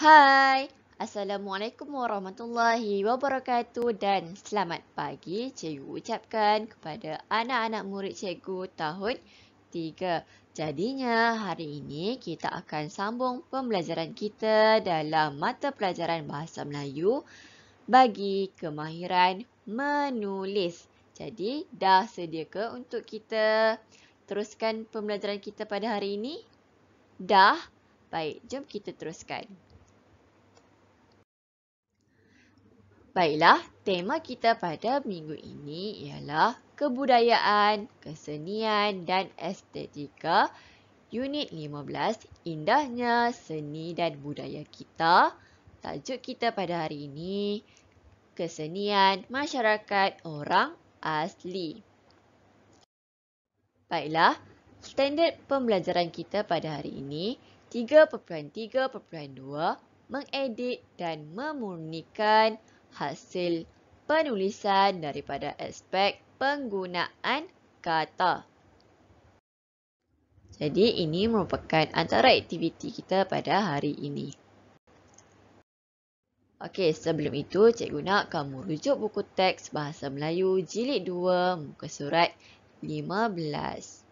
Hai, Assalamualaikum warahmatullahi wabarakatuh dan selamat pagi cikgu ucapkan kepada anak-anak murid cikgu tahun 3. Jadinya hari ini kita akan sambung pembelajaran kita dalam mata pelajaran Bahasa Melayu bagi kemahiran menulis. Jadi, dah sedia ke untuk kita teruskan pembelajaran kita pada hari ini? Dah? Baik, jom kita teruskan. Baiklah, tema kita pada minggu ini ialah kebudayaan, kesenian dan estetika unit 15, indahnya seni dan budaya kita. Tajuk kita pada hari ini, kesenian masyarakat orang asli. Baiklah, standard pembelajaran kita pada hari ini 3.3.2 mengedit dan memurnikan hasil penulisan daripada aspek penggunaan kata. Jadi ini merupakan antara aktiviti kita pada hari ini. Okey, sebelum itu cikgu nak kamu rujuk buku teks Bahasa Melayu Jilid 2 muka surat 15.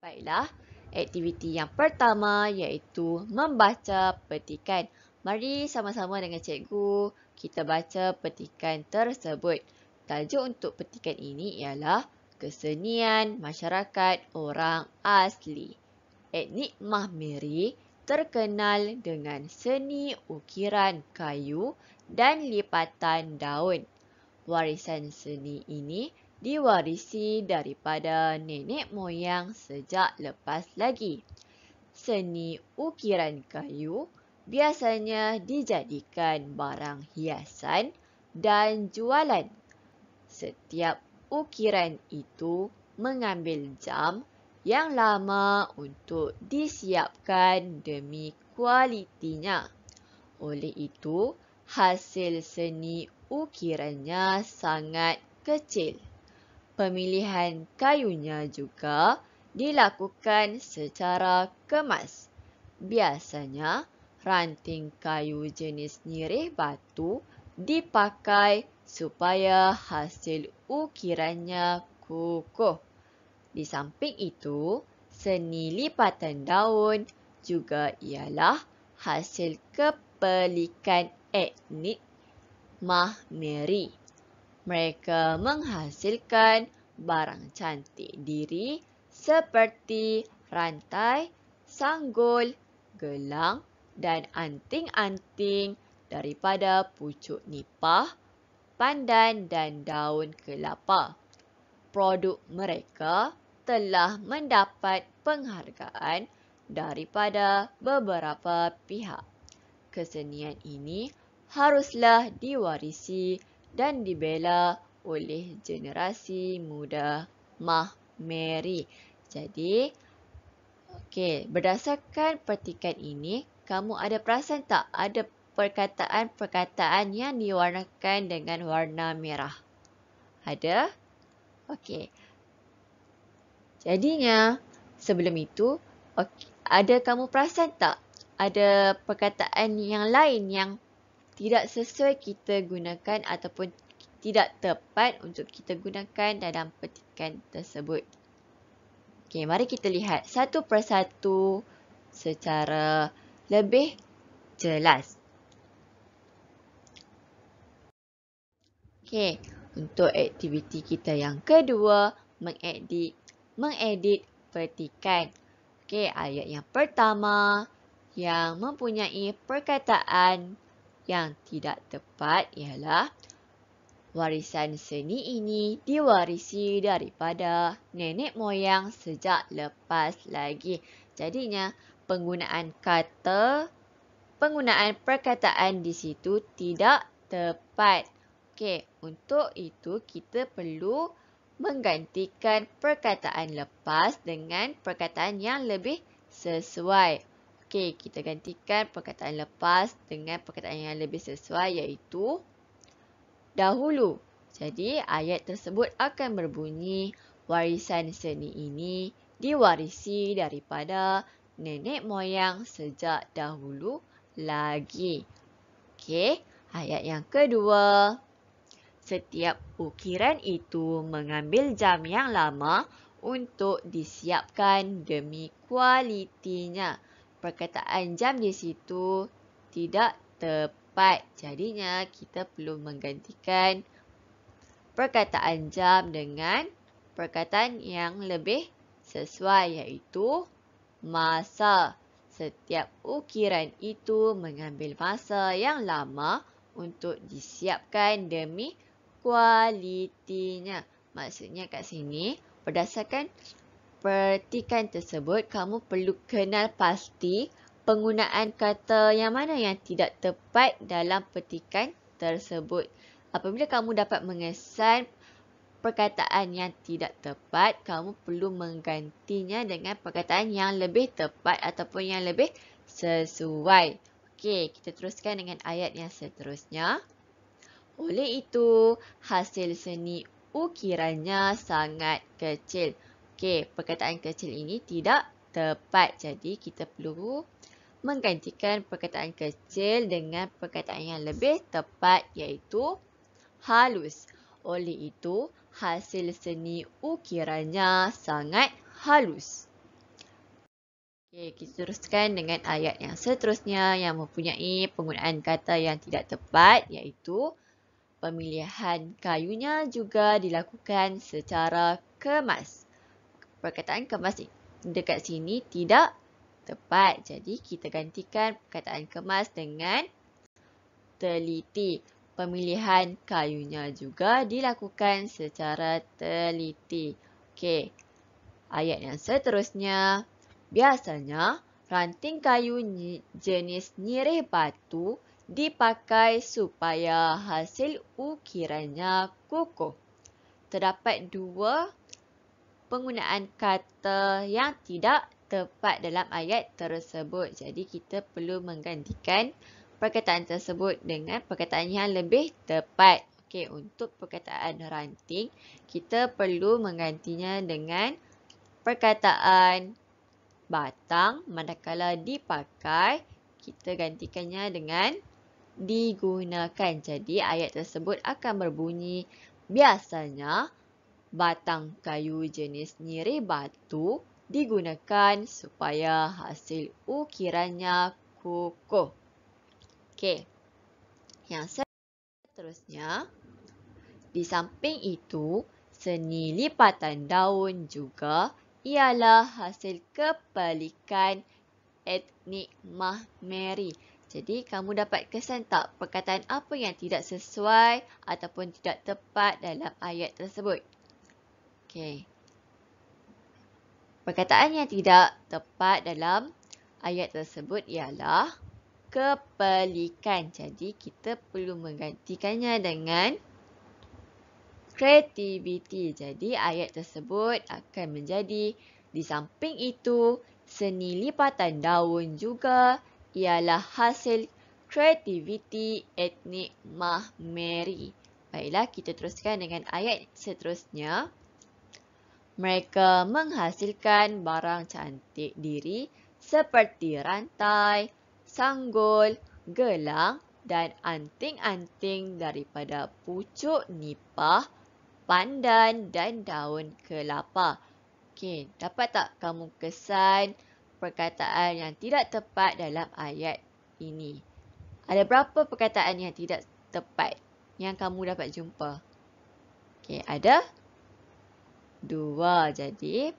Baiklah, aktiviti yang pertama iaitu membaca petikan. Mari sama-sama dengan cikgu kita baca petikan tersebut. Tajuk untuk petikan ini ialah kesenian masyarakat orang asli. Etnik Mahmeri terkenal dengan seni ukiran kayu dan lipatan daun. Warisan seni ini diwarisi daripada nenek moyang sejak lepas lagi. Seni ukiran kayu biasanya dijadikan barang hiasan dan jualan. Setiap ukiran itu mengambil jam yang lama untuk disiapkan demi kualitinya. Oleh itu, hasil seni ukirannya sangat kecil. Pemilihan kayunya juga dilakukan secara kemas. Biasanya, ranting kayu jenis nirih batu dipakai supaya hasil ukirannya kukuh. Di samping itu, seni lipatan daun juga ialah hasil kepelikan etnik Mahmeri. Mereka menghasilkan barang cantik diri seperti rantai, sanggul, gelang dan anting-anting daripada pucuk nipah, pandan dan daun kelapa. Produk mereka telah mendapat penghargaan daripada beberapa pihak. Kesenian ini haruslah diwarisi dan dibela oleh generasi muda Mahmeri. Jadi, berdasarkan petikan ini, kamu ada perasan tak ada perkataan-perkataan yang diwarnakan dengan warna merah? Ada? Okey. Jadinya, sebelum itu, ada kamu perasan tak ada perkataan yang lain yang tidak sesuai kita gunakan ataupun tidak tepat untuk kita gunakan dalam petikan tersebut? Okey, mari kita lihat satu persatu secara lebih jelas. Okey, untuk aktiviti kita yang kedua, mengedit petikan. Okey, ayat yang pertama yang mempunyai perkataan yang tidak tepat ialah warisan seni ini diwarisi daripada nenek moyang sejak lepas lagi. Jadinya, penggunaan perkataan di situ tidak tepat. Okey, untuk itu kita perlu menggantikan perkataan lepas dengan perkataan yang lebih sesuai. Okey, kita gantikan perkataan lepas dengan perkataan yang lebih sesuai iaitu dahulu. Jadi, ayat tersebut akan berbunyi, warisan seni ini diwarisi daripada nenek moyang sejak dahulu lagi. Okey, ayat yang kedua. Setiap ukiran itu mengambil jam yang lama untuk disiapkan demi kualitinya. Perkataan jam di situ tidak tepat. Jadinya kita perlu menggantikan perkataan jam dengan perkataan yang lebih sesuai, iaitu masa. Setiap ukiran itu mengambil masa yang lama untuk disiapkan demi kualitinya. Maksudnya kat sini, berdasarkan petikan tersebut, kamu perlu kenal pasti penggunaan kata yang mana yang tidak tepat dalam petikan tersebut. Apabila kamu dapat mengesan perkataan yang tidak tepat, kamu perlu menggantinya dengan perkataan yang lebih tepat ataupun yang lebih sesuai. Okey, kita teruskan dengan ayat yang seterusnya. Oleh itu, hasil seni ukirannya sangat kecil. Okey, perkataan kecil ini tidak tepat. Jadi, kita perlu menggantikan perkataan kecil dengan perkataan yang lebih tepat, iaitu halus. Oleh itu, hasil seni ukirannya sangat halus. Okey, kita teruskan dengan ayat yang seterusnya yang mempunyai penggunaan kata yang tidak tepat, iaitu pemilihan kayunya juga dilakukan secara kemas. Perkataan kemas dekat sini tidak tepat. Jadi, kita gantikan perkataan kemas dengan teliti. Pemilihan kayunya juga dilakukan secara teliti. Okey, ayat yang seterusnya. Biasanya, ranting kayu jenis nyirih batu dipakai supaya hasil ukirannya kukuh. Terdapat dua penggunaan kata yang tidak tepat dalam ayat tersebut. Jadi, kita perlu menggantikan perkataan tersebut dengan perkataan yang lebih tepat. Okey, untuk perkataan ranting, kita perlu menggantinya dengan perkataan batang. Manakala dipakai, kita gantikannya dengan digunakan. Jadi, ayat tersebut akan berbunyi, biasanya batang kayu jenis nyirih batu digunakan supaya hasil ukirannya kukuh. Okey, yang seterusnya, di samping itu, seni lipatan daun juga ialah hasil kepelikan etnik Mahmeri. Jadi, kamu dapat kesan tak perkataan apa yang tidak sesuai ataupun tidak tepat dalam ayat tersebut? Okey. Perkataan yang tidak tepat dalam ayat tersebut ialah kepelikan. Jadi, kita perlu menggantikannya dengan kreativiti. Jadi, ayat tersebut akan menjadi, di samping itu, seni lipatan daun juga ialah hasil kreativiti etnik Mahmeri. Baiklah, kita teruskan dengan ayat seterusnya. Mereka menghasilkan barang cantik diri seperti rantai, sanggul, gelang dan anting-anting daripada pucuk nipah, pandan dan daun kelapa. Okey, dapat tak kamu kesan perkataan yang tidak tepat dalam ayat ini? Ada berapa perkataan yang tidak tepat yang kamu dapat jumpa? Okey, ada 2. Jadi,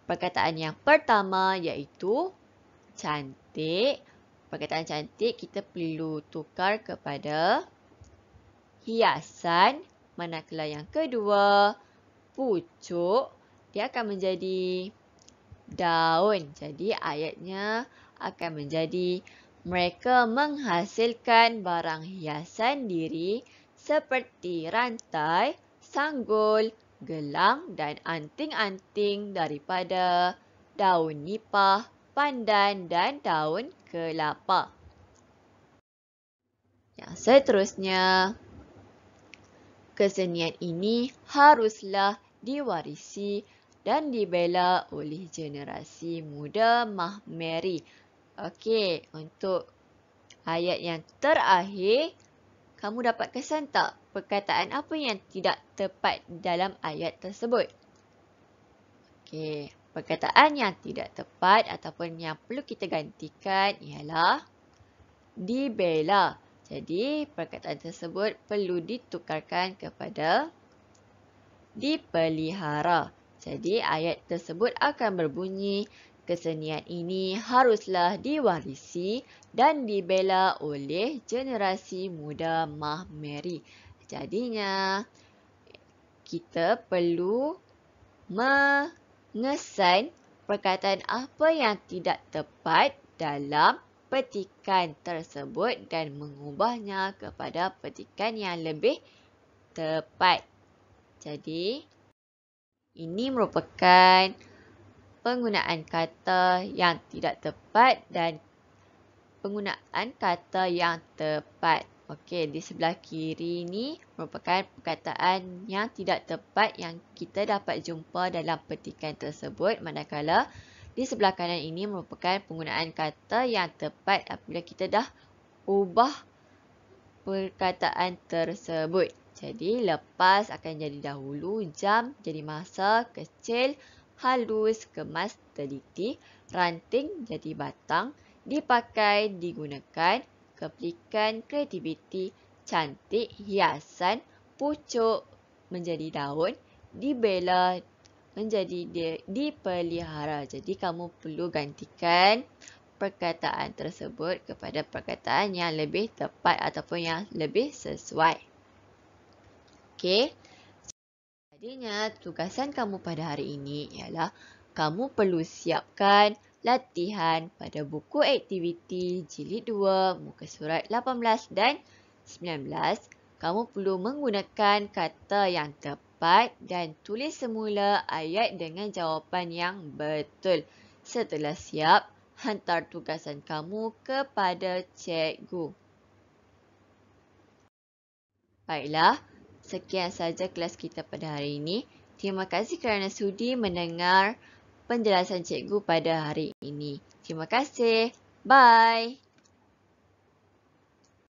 perkataan yang pertama iaitu cantik. Perkataan cantik kita perlu tukar kepada hiasan. Manakala yang kedua, pucuk, dia akan menjadi daun. Jadi, ayatnya akan menjadi mereka menghasilkan barang hiasan diri seperti rantai, sanggul, gelang dan anting-anting daripada daun nipah, pandan dan daun kelapa. Yang seterusnya, kesenian ini haruslah diwarisi dan dibela oleh generasi muda Mahmeri. Okey, untuk ayat yang terakhir, kamu dapat kesan tak perkataan apa yang tidak tepat dalam ayat tersebut? Okey, perkataan yang tidak tepat ataupun yang perlu kita gantikan ialah dibela. Jadi, perkataan tersebut perlu ditukarkan kepada dipelihara. Jadi, ayat tersebut akan berbunyi, kesenian ini haruslah diwarisi dan dibela oleh generasi muda Mahmeri. Jadinya, kita perlu mengesan perkataan apa yang tidak tepat dalam petikan tersebut dan mengubahnya kepada petikan yang lebih tepat. Jadi, ini merupakan penggunaan kata yang tidak tepat dan penggunaan kata yang tepat. Okey, di sebelah kiri ni merupakan perkataan yang tidak tepat yang kita dapat jumpa dalam petikan tersebut. Manakala di sebelah kanan ini merupakan penggunaan kata yang tepat apabila kita dah ubah perkataan tersebut. Jadi, lepas akan jadi dahulu, jam jadi masa, kecil, halus, kemas, teliti, ranting jadi batang, dipakai, digunakan, keplikan, kreativiti, cantik, hiasan, pucuk menjadi daun, dibela menjadi dipelihara. Jadi, kamu perlu gantikan perkataan tersebut kepada perkataan yang lebih tepat ataupun yang lebih sesuai. Okey. Jadinya, tugasan kamu pada hari ini ialah kamu perlu siapkan latihan pada buku aktiviti jilid 2, muka surat 18 dan 19. Kamu perlu menggunakan kata yang tepat dan tulis semula ayat dengan jawapan yang betul. Setelah siap, hantar tugasan kamu kepada cikgu. Baiklah, sekian saja kelas kita pada hari ini. Terima kasih kerana sudi mendengar penjelasan cikgu pada hari ini. Terima kasih. Bye.